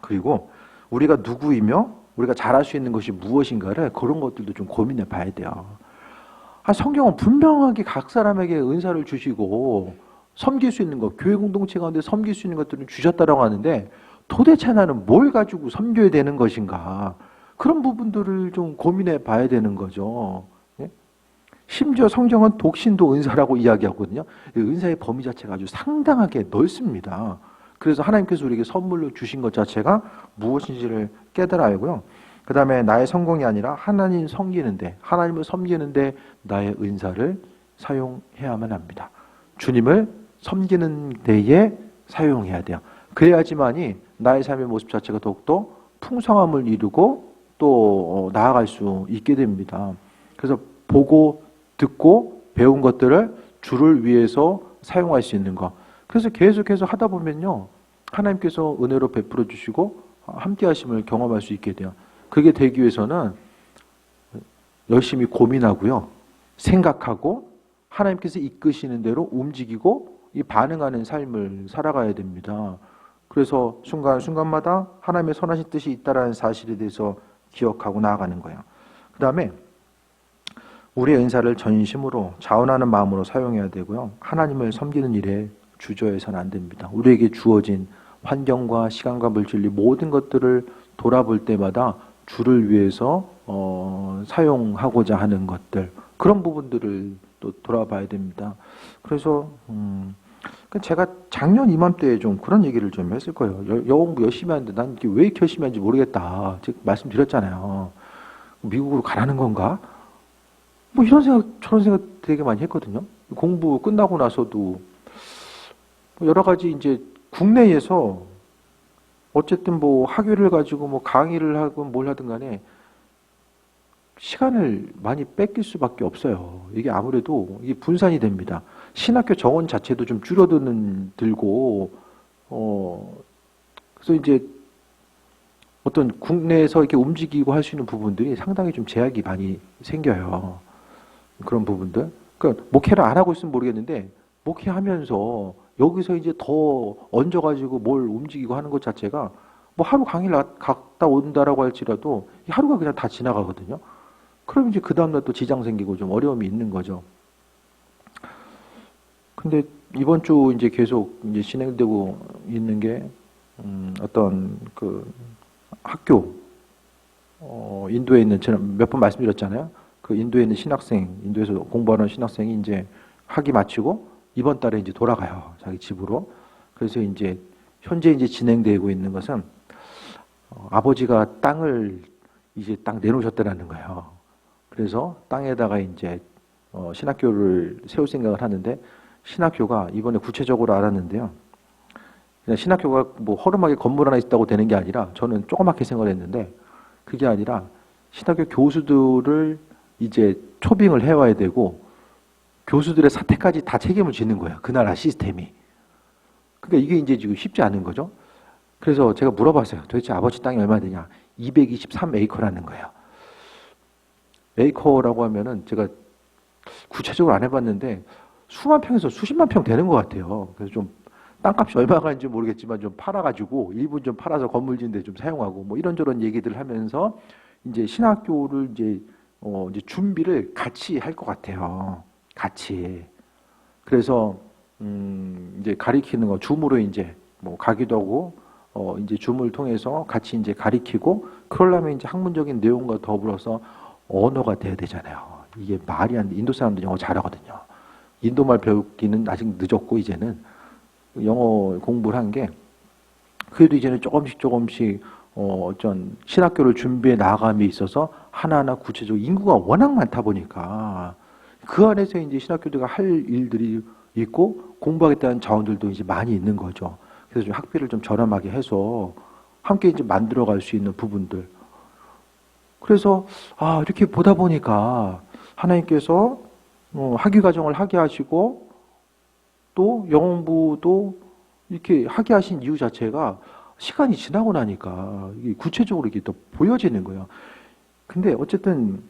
그리고 우리가 누구이며 우리가 잘할 수 있는 것이 무엇인가를, 그런 것들도 좀 고민해 봐야 돼요. 성경은 분명하게 각 사람에게 은사를 주시고 섬길 수 있는 것, 교회 공동체 가운데 섬길 수 있는 것들을 주셨다라고 하는데, 도대체 나는 뭘 가지고 섬겨야 되는 것인가? 그런 부분들을 좀 고민해 봐야 되는 거죠. 심지어 성경은 독신도 은사라고 이야기하거든요. 은사의 범위 자체가 아주 상당하게 넓습니다. 그래서 하나님께서 우리에게 선물로 주신 것 자체가 무엇인지를 깨달아야 하고요. 그 다음에 나의 성공이 아니라 하나님을 섬기는데 나의 은사를 사용해야만 합니다. 주님을 섬기는 데에 사용해야 돼요. 그래야지만이 나의 삶의 모습 자체가 더욱더 풍성함을 이루고 또 나아갈 수 있게 됩니다. 그래서 보고 듣고 배운 것들을 주를 위해서 사용할 수 있는 것. 그래서 계속해서 하다 보면요, 하나님께서 은혜로 베풀어 주시고 함께 하심을 경험할 수 있게 돼요. 그게 되기 위해서는 열심히 고민하고요, 생각하고 하나님께서 이끄시는 대로 움직이고 이 반응하는 삶을 살아가야 됩니다. 그래서 순간순간마다 하나님의 선하신 뜻이 있다라는 사실에 대해서 기억하고 나아가는 거예요. 그 다음에 우리의 은사를 전심으로 자원하는 마음으로 사용해야 되고요. 하나님을 섬기는 일에 주저해서는 안 됩니다. 우리에게 주어진 환경과 시간과 물질리 모든 것들을 돌아볼 때마다 주를 위해서 사용하고자 하는 것들, 그런 부분들을 또 돌아봐야 됩니다. 그래서 제가 작년 이맘때에 좀 그런 얘기를 좀 했을 거예요. 영어 공부 열심히 하는데 난 이게 왜 이렇게 열심히 하는지 모르겠다. 제가 말씀드렸잖아요. 미국으로 가라는 건가? 뭐 이런 생각, 저런 생각 되게 많이 했거든요. 공부 끝나고 나서도 여러 가지 이제 국내에서 어쨌든 뭐 학위를 가지고 뭐 강의를 하고 뭘 하든 간에 시간을 많이 뺏길 수밖에 없어요. 이게 아무래도 이게 분산이 됩니다. 신학교 정원 자체도 좀 줄어들고, 그래서 이제 어떤 국내에서 이렇게 움직이고 할 수 있는 부분들이 상당히 좀 제약이 많이 생겨요. 그런 부분들. 그러니까 목회를 안 하고 있으면 모르겠는데, 목회하면서 여기서 이제 더 얹어가지고 뭘 움직이고 하는 것 자체가 뭐 하루 강의를 갔다 온다라고 할지라도 하루가 그냥 다 지나가거든요. 그럼 이제 그 다음날 또 지장 생기고 좀 어려움이 있는 거죠. 근데 이번 주 이제 계속 이제 진행되고 있는 게 어떤 그 학교, 인도에 있는, 제가 몇 번 말씀드렸잖아요. 그 인도에 있는 신학생, 인도에서 공부하는 신학생이 이제 학위 마치고 이번 달에 이제 돌아가요. 자기 집으로. 그래서 이제 현재 이제 진행되고 있는 것은 아버지가 땅을 이제 딱 내놓으셨다는 거예요. 그래서 땅에다가 이제 신학교를 세울 생각을 하는데, 신학교가 이번에 구체적으로 알았는데요. 그냥 신학교가 뭐 허름하게 건물 하나 있다고 되는 게 아니라, 저는 조그맣게 생각을 했는데 그게 아니라 신학교 교수들을 이제 초빙을 해와야 되고 교수들의 사퇴까지 다 책임을 지는 거예요. 그 나라 시스템이. 그러니까 이게 이제 지금 쉽지 않은 거죠. 그래서 제가 물어봤어요. 도대체 아버지 땅이 얼마 되냐? 223에이커라는 거예요. 에이커라고 하면은 제가 구체적으로 안 해봤는데 수만 평에서 수십만 평 되는 것 같아요. 그래서 좀 땅값이 얼마가 있는지 모르겠지만 좀 팔아가지고 일부 좀 팔아서 건물 짓는 데 좀 사용하고 뭐 이런저런 얘기들을 하면서 이제 신학교를 이제 준비를 같이 할 것 같아요. 같이. 그래서 이제 가리키는 거 줌으로 이제 뭐 가기도 하고 이제 줌을 통해서 같이 이제 가리키고, 그러려면 이제 학문적인 내용과 더불어서 언어가 돼야 되잖아요. 이게 말이 안 돼. 인도 사람들 영어 잘하거든요. 인도말 배우기는 아직 늦었고, 이제는 영어 공부를 한 게, 그래도 이제는 조금씩 어떤 신학교를 준비해 나감에 있어서 하나하나 구체적으로 인구가 워낙 많다 보니까 그 안에서 이제 신학교들과 할 일들이 있고 공부하겠다는 자원들도 이제 많이 있는 거죠. 그래서 좀 학비를 좀 저렴하게 해서 함께 이제 만들어갈 수 있는 부분들. 그래서 이렇게 보다 보니까 하나님께서 학위 과정을 하게 하시고 또 영어 공부도 이렇게 하게 하신 이유 자체가 시간이 지나고 나니까 이게 구체적으로 이렇게 또 보여지는 거예요. 근데 어쨌든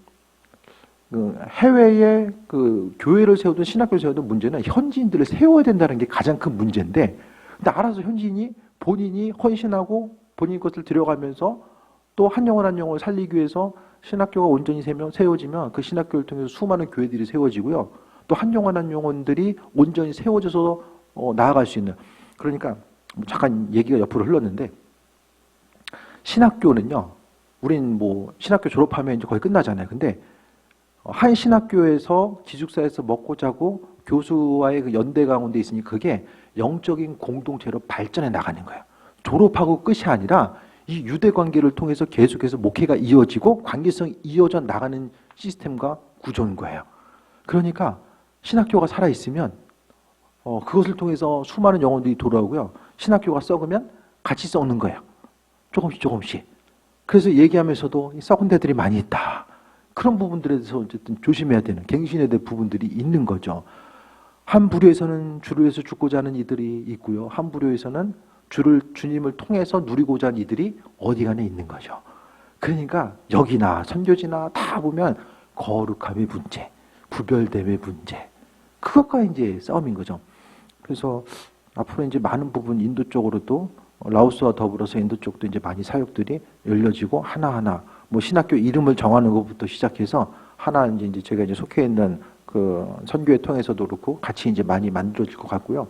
그 해외에 그 교회를 세우든 신학교를 세우든 문제는 현지인들을 세워야 된다는 게 가장 큰 문제인데, 근데 알아서 현지인이 본인이 헌신하고 본인 것을 들여가면서 또 한 영혼 한 영혼을 살리기 위해서 신학교가 온전히 세워지면 그 신학교를 통해서 수많은 교회들이 세워지고요. 또 한 영혼 한 영혼들이 온전히 세워져서 나아갈 수 있는. 그러니까 잠깐 얘기가 옆으로 흘렀는데, 신학교는요, 우린 뭐 신학교 졸업하면 이제 거의 끝나잖아요. 근데 한 신학교에서 기숙사에서 먹고 자고 교수와의 그 연대 가운데 있으니 그게 영적인 공동체로 발전해 나가는 거예요. 졸업하고 끝이 아니라 이 유대 관계를 통해서 계속해서 목회가 이어지고 관계성이 이어져 나가는 시스템과 구조인 거예요. 그러니까 신학교가 살아있으면 그것을 통해서 수많은 영혼들이 돌아오고요. 신학교가 썩으면 같이 썩는 거예요. 조금씩 조금씩. 그래서 얘기하면서도 썩은 데들이 많이 있다. 그런 부분들에 대해서 어쨌든 조심해야 되는, 갱신해야 될 부분들이 있는 거죠. 한 부류에서는 주를 위해서 죽고자 하는 이들이 있고요. 한 부류에서는 주님을 통해서 누리고자 하는 이들이 어디간에 있는 거죠. 그러니까 여기나 선교지나 다 보면 거룩함의 문제, 구별됨의 문제, 그것과 이제 싸움인 거죠. 그래서 앞으로 이제 많은 부분 인도 쪽으로도 라오스와 더불어서 인도 쪽도 이제 많이 사역들이 열려지고 하나하나 뭐 신학교 이름을 정하는 것부터 시작해서 하나 이제 제가 이제 속해 있는 그 선교회 통해서도 그렇고 같이 이제 많이 만들어질 것 같고요.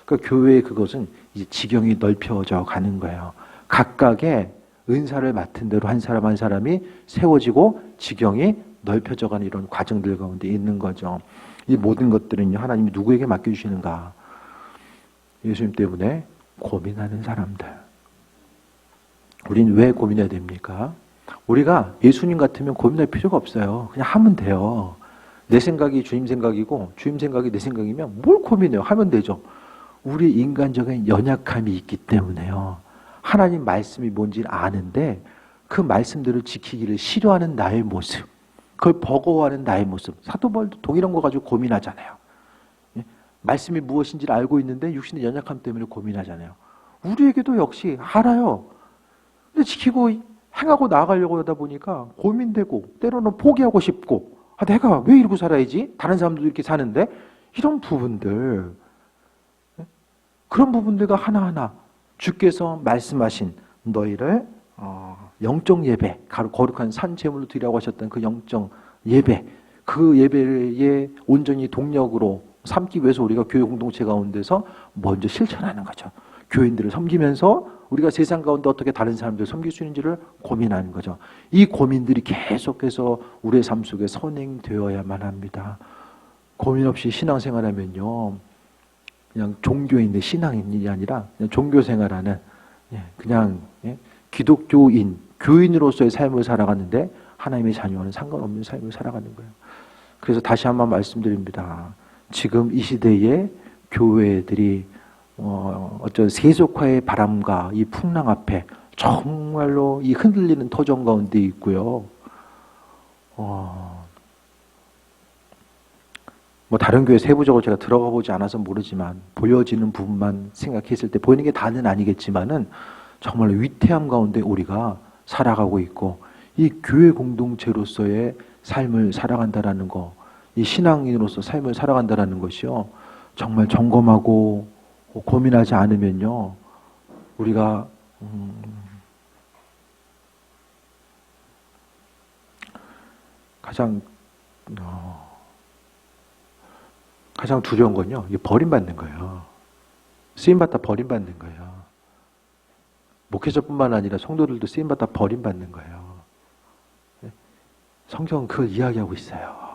그 교회의 그것은 이제 지경이 넓혀져 가는 거예요. 각각의 은사를 맡은 대로 한 사람 한 사람이 세워지고 지경이 넓혀져 가는 이런 과정들 가운데 있는 거죠. 이 모든 것들은요, 하나님이 누구에게 맡겨주시는가? 예수님 때문에 고민하는 사람들. 우린 왜 고민해야 됩니까? 우리가 예수님 같으면 고민할 필요가 없어요. 그냥 하면 돼요. 내 생각이 주님 생각이고 주님 생각이 내 생각이면 뭘 고민해요? 하면 되죠. 우리 인간적인 연약함이 있기 때문에요. 하나님 말씀이 뭔지를 아는데 그 말씀들을 지키기를 싫어하는 나의 모습, 그걸 버거워하는 나의 모습. 사도 바울도 동일한 거 가지고 고민하잖아요. 말씀이 무엇인지를 알고 있는데 육신의 연약함 때문에 고민하잖아요. 우리에게도 역시 알아요. 근데 지키고 행하고 나아가려고 하다 보니까 고민되고 때로는 포기하고 싶고, 내가 왜 이러고 살아야지? 다른 사람들도 이렇게 사는데? 이런 부분들, 그런 부분들과 하나하나 주께서 말씀하신 너희를 영적 예배, 거룩한 산 제물로 드리라고 하셨던 그 영적 예배, 그 예배에 온전히 동력으로 삼기 위해서 우리가 교회 공동체 가운데서 먼저 실천하는 거죠. 교인들을 섬기면서 우리가 세상 가운데 어떻게 다른 사람들을 섬길 수 있는지를 고민하는 거죠. 이 고민들이 계속해서 우리의 삶 속에 선행되어야만 합니다. 고민 없이 신앙생활하면요, 그냥 종교인의 신앙인이 아니라 그냥 종교생활하는 그냥 기독교인, 교인으로서의 삶을 살아가는데 하나님의 자녀와는 상관없는 삶을 살아가는 거예요. 그래서 다시 한번 말씀드립니다. 지금 이 시대에 교회들이 어떤 세속화의 바람과 이 풍랑 앞에 정말로 이 흔들리는 터전 가운데 있고요. 뭐 다른 교회 세부적으로 제가 들어가 보지 않아서 모르지만 보여지는 부분만 생각했을 때 보이는 게 다는 아니겠지만은 정말 위태함 가운데 우리가 살아가고 있고, 이 교회 공동체로서의 삶을 살아간다라는 거, 이 신앙인으로서 삶을 살아간다라는 것이요, 정말 점검하고 고민하지 않으면요, 우리가 가장 두려운 건요, 이게 버림받는 거예요. 쓰임받다 버림받는 거예요. 목회자뿐만 아니라 성도들도 쓰임받다 버림받는 거예요. 성경은 그걸 이야기하고 있어요.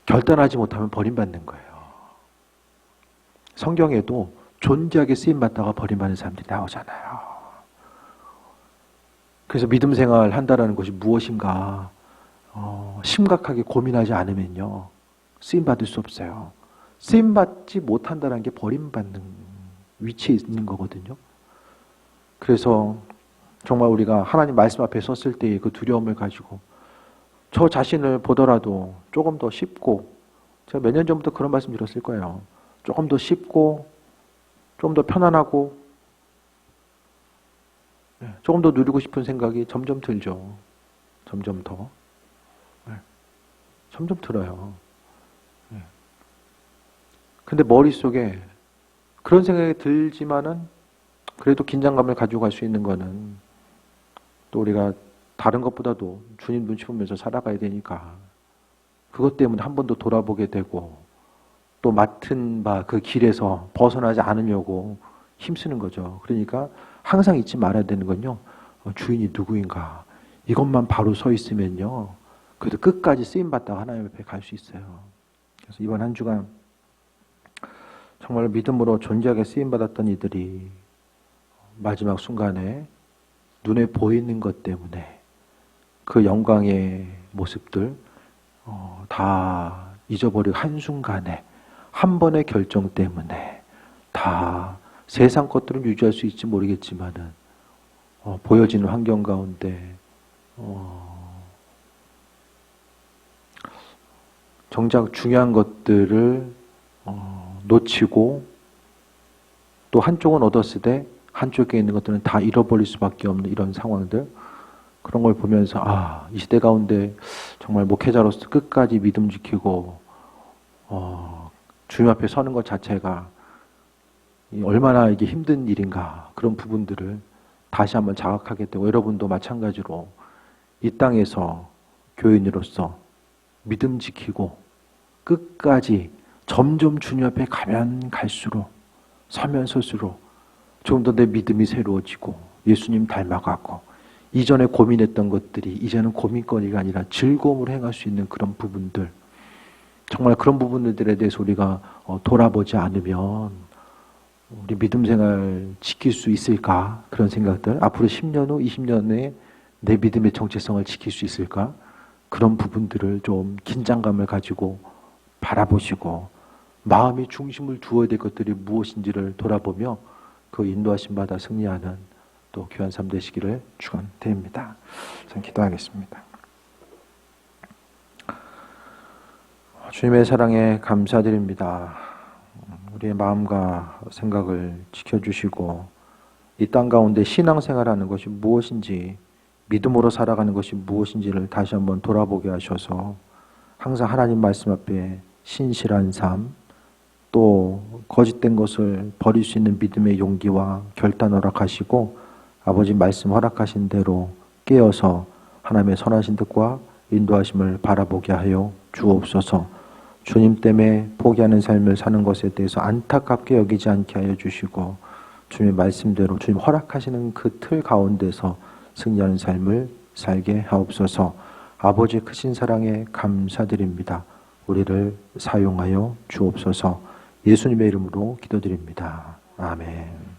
결단하지 못하면 버림받는 거예요. 성경에도 존재하게 쓰임받다가 버림받는 사람들이 나오잖아요. 그래서 믿음 생활 한다라는 것이 무엇인가 심각하게 고민하지 않으면요, 쓰임받을 수 없어요. 쓰임받지 못한다는 게 버림받는 위치에 있는 거거든요. 그래서 정말 우리가 하나님 말씀 앞에 섰을 때의 그 두려움을 가지고 저 자신을 보더라도 조금 더 쉽고, 제가 몇 년 전부터 그런 말씀 드렸을 거예요. 조금 더 쉽고 좀 더 편안하고 조금 더 누리고 싶은 생각이 점점 들죠. 점점 더. 점점 들어요. 근데 머릿속에 그런 생각이 들지만은 그래도 긴장감을 가지고 갈 수 있는 거는 또 우리가 다른 것보다도 주님 눈치 보면서 살아가야 되니까 그것 때문에 한 번 더 돌아보게 되고 또 맡은 바 그 길에서 벗어나지 않으려고 힘쓰는 거죠. 그러니까 항상 잊지 말아야 되는 건요, 주인이 누구인가, 이것만 바로 서 있으면요, 그래도 끝까지 쓰임받다가 하나님 앞에 갈 수 있어요. 그래서 이번 한 주간 정말 믿음으로 존재하게 쓰임받았던 이들이 마지막 순간에 눈에 보이는 것 때문에 그 영광의 모습들, 다 잊어버리고 한순간에 한 번의 결정 때문에 다 세상 것들은 유지할 수 있지 모르겠지만은 보여지는 환경 가운데 정작 중요한 것들을 놓치고 또 한쪽은 얻었을 때 한쪽에 있는 것들은 다 잃어버릴 수밖에 없는 이런 상황들, 그런 걸 보면서 이 시대 가운데 정말 목회자로서 끝까지 믿음 지키고 주님 앞에 서는 것 자체가 얼마나 이게 힘든 일인가, 그런 부분들을 다시 한번 자각하게 되고, 여러분도 마찬가지로 이 땅에서 교인으로서 믿음 지키고 끝까지 점점 주님 앞에 가면 갈수록, 서면 설수록 조금 더 내 믿음이 새로워지고 예수님 닮아가고, 이전에 고민했던 것들이 이제는 고민거리가 아니라 즐거움으로 행할 수 있는 그런 부분들, 정말 그런 부분들에 대해서 우리가 돌아보지 않으면 우리 믿음 생활 지킬 수 있을까? 그런 생각들, 앞으로 10년 후, 20년 후에 내 믿음의 정체성을 지킬 수 있을까? 그런 부분들을 좀 긴장감을 가지고 바라보시고, 마음이 중심을 두어야 될 것들이 무엇인지를 돌아보며 그 인도하심 받아 승리하는 또 귀한 삶 되시기를 축원드립니다. 전 기도하겠습니다. 주님의 사랑에 감사드립니다. 우리의 마음과 생각을 지켜주시고, 이 땅 가운데 신앙생활하는 것이 무엇인지, 믿음으로 살아가는 것이 무엇인지를 다시 한번 돌아보게 하셔서 항상 하나님 말씀 앞에 신실한 삶, 또 거짓된 것을 버릴 수 있는 믿음의 용기와 결단 허락하시고, 아버지 말씀 허락하신 대로 깨어서 하나님의 선하신 뜻과 인도하심을 바라보게 하여 주옵소서. 주님 때문에 포기하는 삶을 사는 것에 대해서 안타깝게 여기지 않게 하여 주시고, 주님의 말씀대로 주님 허락하시는 그 틀 가운데서 승리하는 삶을 살게 하옵소서. 아버지 크신 사랑에 감사드립니다. 우리를 사용하여 주옵소서. 예수님의 이름으로 기도드립니다. 아멘.